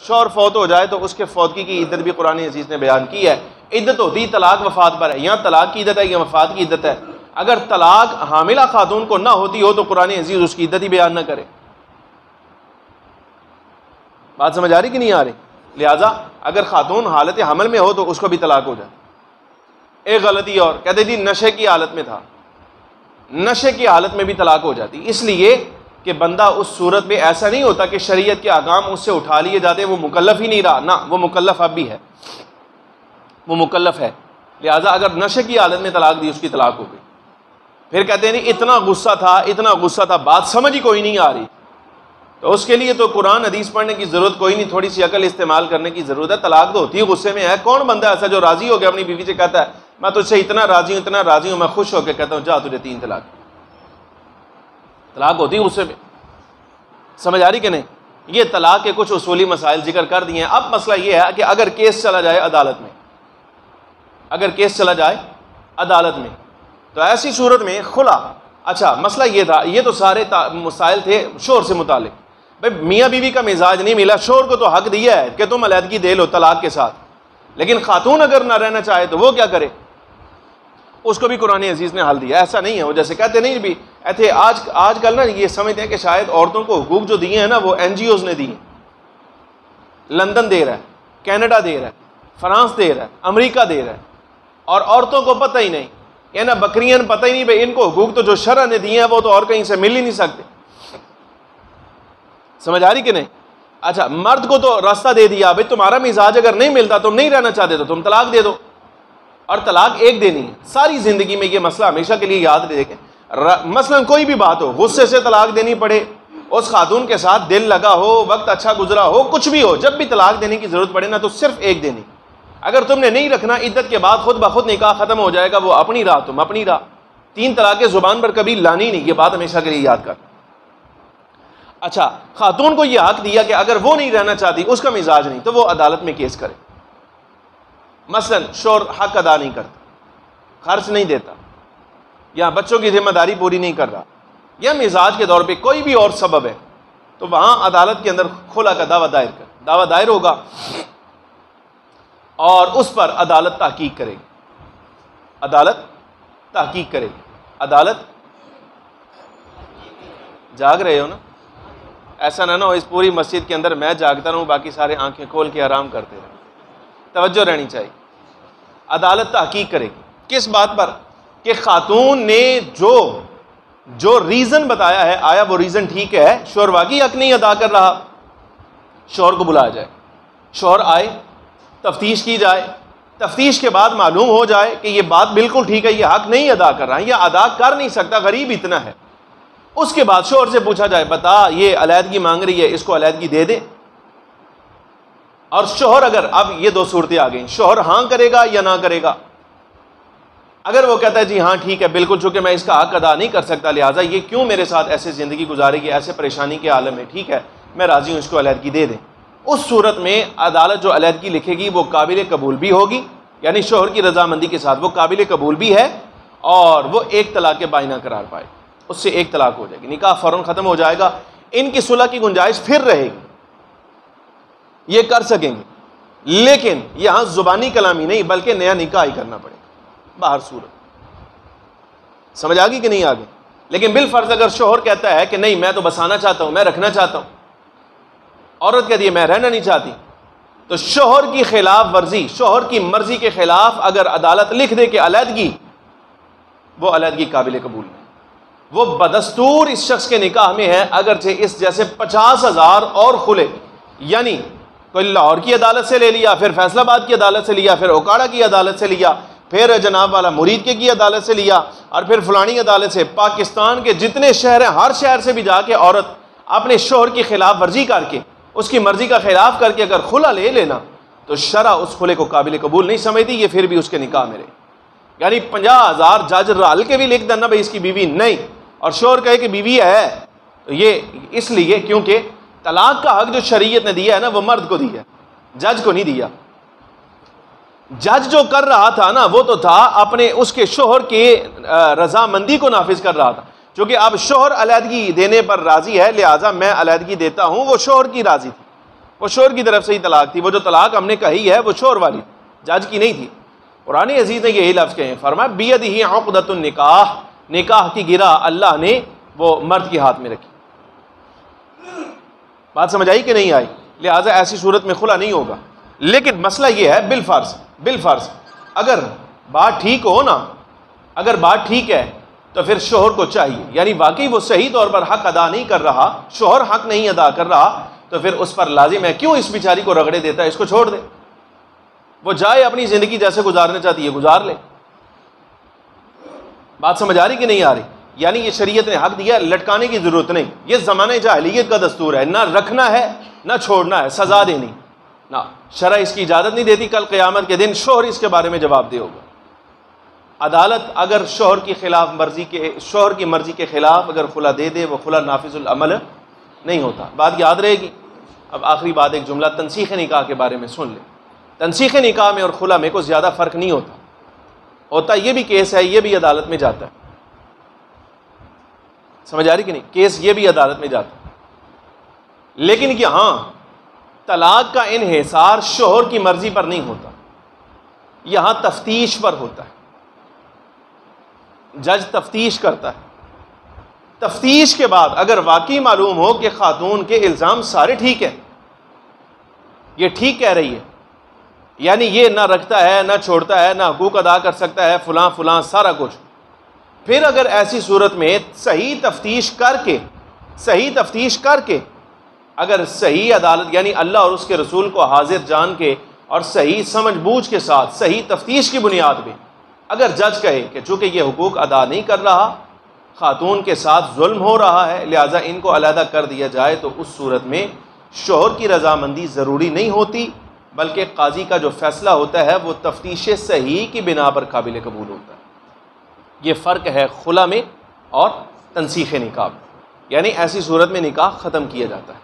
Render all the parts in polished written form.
شوہر فوت ہو جائے تو اس کے فوتگی کی عدت بھی قرآن عزیز نے بیان کی ہے. عدت ہوتی طلاق وفات پر ہے. یہاں طلاق کی عدت ہے یا وفات کی عدت ہے؟ اگر طلاق حاملہ خاتون کو نہ ہوتی ہو تو قرآن عزیز اس کی عدت ہی بیان نہ کرے. بات سمجھ آ رہی کہ نہیں آ رہی؟ لہٰذا اگر خاتون حالت حمل میں ہو تو اس کو بھی طلاق ہو جائے. ایک غلطی اور کہتے جی نشے کی حالت میں تھا، نشے کی حالت میں بھی طلاق ہو جاتی، اس لیے کہ بندہ اس صورت میں ایسا نہیں ہوتا کہ شریعت کے احکام اس سے اٹھا لیے جاتے، وہ مکلف ہی نہیں رہا. نہ، وہ مکلف اب بھی ہے، وہ مکلف ہے. لہٰذا اگر نشے کی حالت میں طلاق دی اس کی طلاق ہو گئی. پھر کہتے ہیں نہیں اتنا غصہ تھا، اتنا غصہ تھا، بات سمجھ ہی کوئی نہیں آ رہی، تو اس کے لیے تو قرآن حدیث پڑھنے کی ضرورت کوئی نہیں، تھوڑی سی عقل استعمال کرنے کی ضرورت ہے. طلاق تو ہوتی ہے غصے میں ہے. کون بندہ ایسا جو راضی ہو گیا اپنی بیوی سے کہتا ہے میں تجھ سے اتنا راضی ہوں، اتنا راضی ہوں، میں خوش ہو کے کہتا ہوں جا تجھے 3 طلاق. طلاق ہوتی ہے غصے میں. سمجھ آ رہی کہ نہیں؟ یہ طلاق کے کچھ اصولی مسائل ذکر کر دیے ہیں. اب مسئلہ یہ ہے کہ اگر کیس چلا جائے عدالت میں، اگر کیس چلا جائے عدالت میں تو ایسی صورت میں خلا. اچھا مسئلہ یہ تھا، یہ تو سارے مسائل تھے شوہر سے متعلق. بھائی میاں بیوی کا مزاج نہیں ملا، شوہر کو تو حق دیا ہے کہ تم علیحدگی دے لو طلاق کے ساتھ، لیکن خاتون اگر نہ رہنا چاہے تو وہ کیا کرے؟ اس کو بھی قرآن عزیز نے حل دیا. ایسا نہیں ہے وہ جیسے کہتے نہیں بھی ایتھے آج کل نا یہ سمجھتے ہیں کہ شاید عورتوں کو حقوق جو دیے ہیں نا وہ NGOs نے دیے. لندن دے رہا ہے، کینیڈا دے رہا ہے، فرانس دے رہا ہے، امریکہ دے رہا ہے، اور عورتوں کو پتہ ہی نہیں. یہ نا بکریاں پتہ ہی نہیں بھائی ان کو حقوق تو جو شرع نے دیے ہیں وہ تو اور کہیں سے مل ہی نہیں سکتے. سمجھ آ رہی کہ نہیں؟ اچھا مرد کو تو راستہ دے دیا بھائی تمہارا مزاج اگر نہیں ملتا، تم نہیں رہنا چاہتے تو تم طلاق دے دو، اور طلاق ایک دینی ہے. ساری زندگی میں یہ مسئلہ ہمیشہ کے لیے یاد رکھیں. مثلا کوئی بھی بات ہو، غصے سے طلاق دینی پڑے، اس خاتون کے ساتھ دل لگا ہو، وقت اچھا گزرا ہو، کچھ بھی ہو، جب بھی طلاق دینے کی ضرورت پڑے نا تو صرف ایک دینی. اگر تم نے نہیں رکھنا عدت کے بعد خود بخود نکاح ختم ہو جائے گا، وہ اپنی راہ تم اپنی راہ. 3 طلاقیں زبان پر کبھی لانی نہیں، یہ بات ہمیشہ کے لیے یاد کر. اچھا خاتون کو یہ حق دیا کہ اگر وہ نہیں رہنا چاہتی، اس کا مزاج نہیں، تو وہ عدالت میں کیس کرے. مثلا شوہر حق ادا نہیں کرتا، خرچ نہیں دیتا، یا بچوں کی ذمہ داری پوری نہیں کر رہا، یا مزاج کے طور پہ کوئی بھی اور سبب ہے، تو وہاں عدالت کے اندر خلا کا دعویٰ دائر ہوگا اور اس پر عدالت تحقیق کرے گی. عدالت تحقیق کرے گی. عدالت جاگ رہے ہو نا؟ ایسا نہ ہو اس پوری مسجد کے اندر میں جاگتا رہوں، باقی سارے آنکھیں کھول کے آرام کرتے رہیں. توجہ رہنی چاہیے. عدالت تحقیق کرے گی کس بات پر؟ کہ خاتون نے جو ریزن بتایا ہے آیا وہ ریزن ٹھیک ہے، شوہر واقعی حق نہیں ادا کر رہا. شوہر کو بلایا جائے، شوہر آئے، تفتیش کی جائے، تفتیش کے بعد معلوم ہو جائے کہ یہ بات بالکل ٹھیک ہے، یہ حق نہیں ادا کر رہا، یا ادا کر نہیں سکتا، غریب اتنا ہے. اس کے بعد شوہر سے پوچھا جائے بتا یہ علیحدگی مانگ رہی ہے، اس کو علیحدگی دے دے. اور شوہر اگر اب یہ 2 صورتیں آ گئیں، شوہر ہاں کرے گا یا نہ کرے گا. اگر وہ کہتا ہے جی ہاں ٹھیک ہے بالکل، چونکہ میں اس کا حق ادا نہیں کر سکتا لہٰذا یہ کیوں میرے ساتھ ایسے زندگی گزارے گی، ایسے پریشانی کے عالم میں، ٹھیک ہے میں راضی ہوں، اس کو علیحدگی دے دیں. اس صورت میں عدالت جو علیحدگی لکھے گی وہ قابل قبول بھی ہوگی، یعنی شوہر کی رضامندی کے ساتھ وہ قابل قبول بھی ہے، اور وہ 1 طلاق بائنہ قرار پائے، اس سے 1 طلاق ہو جائے گی، نکاح فوراً ختم ہو جائے گا. ان کی صلح کی گنجائش پھر رہے گی، یہ کر سکیں گے، لیکن یہاں زبانی کلامی نہیں بلکہ نیا نکاح ہی کرنا پڑے گا باہر صورت. سمجھ آگی کہ نہیں آگے؟ لیکن بالفرض اگر شوہر کہتا ہے کہ نہیں میں تو بسانا چاہتا ہوں، میں رکھنا چاہتا ہوں، عورت کہتی ہے میں رہنا نہیں چاہتی، تو شوہر کی خلاف ورزی، شوہر کی مرضی کے خلاف اگر عدالت لکھ دے کہ علیحدگی، وہ علیحدگی قابل قبول ہے. وہ بدستور اس شخص کے نکاح میں ہے، اگرچہ اس جیسے 50,000 اور کھلے، یعنی کوئی لاہور کی عدالت سے لے لیا، پھر فیصل آباد کی عدالت سے لیا، پھر اوکاڑا کی عدالت سے لیا، پھر جناب والا مرید کے کی عدالت سے لیا، اور پھر فلانی عدالت سے. پاکستان کے جتنے شہر ہیں ہر شہر سے بھی جا کے عورت اپنے شوہر کی خلاف ورزی کر کے، اس کی مرضی کا خلاف کر کے اگر خلا لے لینا تو شرع اس خلے کو قابل قبول نہیں سمجھتی، یہ پھر بھی اس کے نکاح میں رہے. یعنی 50,000 جج رال کے بھی لکھ دینا بھائی اس کی بیوی نہیں، اور شوہر کہے کہ بیوی ہے، تو یہ اس لیے کیونکہ طلاق کا حق جو شریعت نے دیا ہے نا وہ مرد کو دیا ہے، جج کو نہیں دیا. جج جو کر رہا تھا نا وہ تو تھا اپنے اس کے شوہر کی رضامندی کو نافذ کر رہا تھا. چونکہ اب شوہر علیحدگی دینے پر راضی ہے لہٰذا میں علیحدگی دیتا ہوں، وہ شوہر کی راضی تھی. وہ شوہر کی طرف سے ہی طلاق تھی. وہ جو طلاق ہم نے کہی ہے وہ شوہر والی جج کی نہیں تھی. قرآن عزیز نے یہی لفظ کہے ہیں, فرمایا بیدہ عقدۃ النکاح, نکاح کی گرہ اللہ نے وہ مرد کے ہاتھ میں رکھی. بات سمجھ آئی کہ نہیں آئی؟ لہٰذا ایسی صورت میں خلا نہیں ہوگا. لیکن مسئلہ یہ ہے بالفرض اگر بات ٹھیک ہو نا, اگر بات ٹھیک ہے تو پھر شوہر کو چاہیے, یعنی واقعی وہ صحیح طور پر حق ادا نہیں کر رہا, شوہر حق نہیں ادا کر رہا, تو پھر اس پر لازم ہے, کیوں اس بیچاری کو رگڑے دیتا ہے, اس کو چھوڑ دے, وہ جائے اپنی زندگی جیسے گزارنا چاہتی ہے گزار لے. بات سمجھ آ رہی کہ نہیں آ رہی؟ یعنی یہ شریعت نے حق دیا, لٹکانے کی ضرورت نہیں. یہ زمانہ جاہلیت کا دستور ہے, نہ رکھنا ہے نہ چھوڑنا ہے, سزا دینی نہ, شرع اس کی اجازت نہیں دیتی. کل قیامت کے دن شوہر اس کے بارے میں جواب دہ ہوگا. عدالت اگر شوہر کی مرضی کے خلاف اگر خلا دے دے, وہ خلا نافذ العمل نہیں ہوتا. بات یاد رہے گی. اب آخری بات, ایک جملہ تنسیخ نکاح کے بارے میں سن لیں. تنسیخ نکاح میں اور خلا میں کوئی زیادہ فرق نہیں ہوتا یہ بھی کیس ہے, یہ بھی عدالت میں جاتا ہے. سمجھ آ رہی کہ نہیں؟ کیس یہ بھی عدالت میں جاتا ہے. لیکن یہاں طلاق کا انحصار شوہر کی مرضی پر نہیں ہوتا, یہاں تفتیش پر ہوتا ہے. جج تفتیش کرتا ہے. تفتیش کے بعد اگر واقعی معلوم ہو کہ خاتون کے الزام سارے ٹھیک ہیں, یہ ٹھیک کہہ رہی ہے, یعنی یہ نہ رکھتا ہے نہ چھوڑتا ہے نہ حقوق ادا کر سکتا ہے فلاں سارا کچھ, پھر اگر ایسی صورت میں صحیح تفتیش کر کے اگر صحیح عدالت یعنی اللہ اور اس کے رسول کو حاضر جان کے اور صحیح سمجھ بوجھ کے ساتھ صحیح تفتیش کی بنیاد پہ اگر جج کہے کہ چونکہ یہ حقوق ادا نہیں کر رہا, خاتون کے ساتھ ظلم ہو رہا ہے, لہٰذا ان کو علیحدہ کر دیا جائے, تو اس صورت میں شوہر کی رضامندی ضروری نہیں ہوتی, بلکہ قاضی کا جو فیصلہ ہوتا ہے وہ تفتیش صحیح کی بنا پر قابل قبول ہوتا ہے. یہ فرق ہے خلا میں اور تنسیخ نکاح میں. یعنی ایسی صورت میں نکاح ختم کیا جاتا ہے.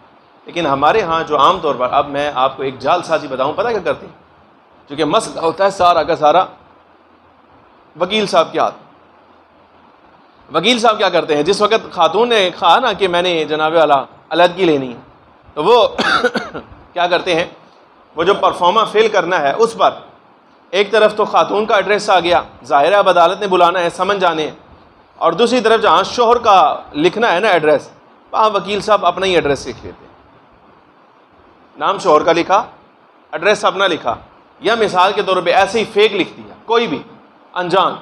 لیکن ہمارے ہاں جو عام طور پر, اب میں آپ کو ایک جال سازی بتاؤں, پتہ کیا کرتے ہیں, چونکہ مسئلہ ہوتا ہے سارا کا سارا وکیل صاحب کے ہاتھ. وکیل صاحب کیا کرتے ہیں, جس وقت خاتون نے کہا نا کہ میں نے جناب والا علیحدگی لینی ہے, تو وہ کیا کرتے ہیں, وہ جو پرفارما فیل کرنا ہے اس پر ایک طرف تو خاتون کا ایڈریس آ گیا, ظاہر ہے اب عدالت نے بلانا ہے, سمن جانے ہیں, اور دوسری طرف جہاں شوہر کا لکھنا ہے نا ایڈریس, وہاں وکیل صاحب اپنا ہی ایڈریس لکھ لیتے ہیں. نام شوہر کا لکھا, ایڈریس اپنا لکھا, یا مثال کے طور پہ ایسے ہی فیک لکھ دیا, کوئی بھی انجان,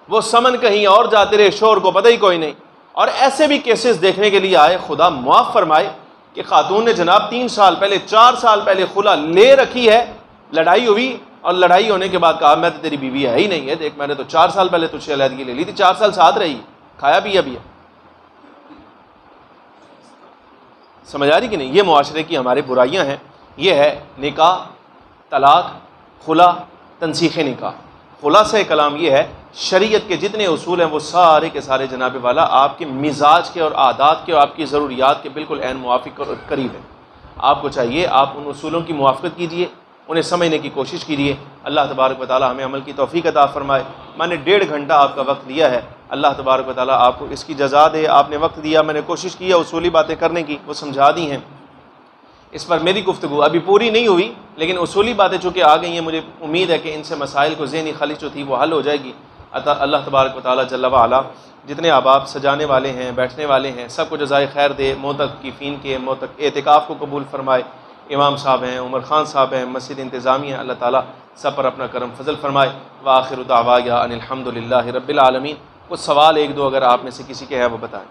وہ سمن کہیں اور جاتے رہے, شوہر کو پتہ ہی کوئی نہیں. اور ایسے بھی کیسز دیکھنے کے لیے آئے, خدا معاف فرمائے, کہ خاتون نے جناب 3 سال پہلے 4 سال پہلے خلا لے رکھی ہے, لڑائی ہوئی, اور لڑائی ہونے کے بعد کہا میں تو تیری بیوی ہے ہی نہیں ہے, دیکھ میں نے تو 4 سال پہلے تجھ سے علیحدگی لے لی تھی, 4 سال ساتھ رہی, کھایا پیا بھی ہے. سمجھ آ رہی کہ نہیں؟ یہ معاشرے کی ہماری برائیاں ہیں. یہ ہے نکاح, طلاق, خلا, تنسیخ نکاح. خلاصہ کلام یہ ہے, شریعت کے جتنے اصول ہیں وہ سارے کے سارے جناب والا آپ کے مزاج کے اور عادات کے اور آپ کی ضروریات کے بالکل عین موافق اور قریب ہیں. آپ کو چاہیے آپ ان اصولوں کی موافقت کیجئے, انہیں سمجھنے کی کوشش کیجئے. اللہ تبارک و تعالی ہمیں عمل کی توفیق عطا فرمائے. میں نے 1.5 گھنٹہ آپ کا وقت دیا ہے, اللہ تبارک و تعالی آپ کو اس کی جزا دے. آپ نے وقت دیا, میں نے کوشش کی اصولی باتیں کرنے کی, وہ سمجھا دی ہیں. اس پر میری گفتگو ابھی پوری نہیں ہوئی, لیکن اصولی باتیں چونکہ آ گئی ہیں, مجھے امید ہے کہ ان سے مسائل کو ذہنی خلش جو تھی وہ حل ہو جائے گی. اللہ تبارک و تعالی جل وعلا جتنے احباب سجانے والے ہیں, بیٹھنے والے ہیں, سب کو جزائے خیر دے. معتکفین کے اعتکاف کو قبول فرمائے. امام صاحب ہیں, عمر خان صاحب ہیں, مسجد انتظامیہ, اللہ تعالیٰ سب پر اپنا کرم فضل فرمائے. وآخر دعوانا ان الحمد للہ رب العالمین. کچھ سوال 1-2 اگر آپ میں سے کسی کے ہیں وہ بتائیں.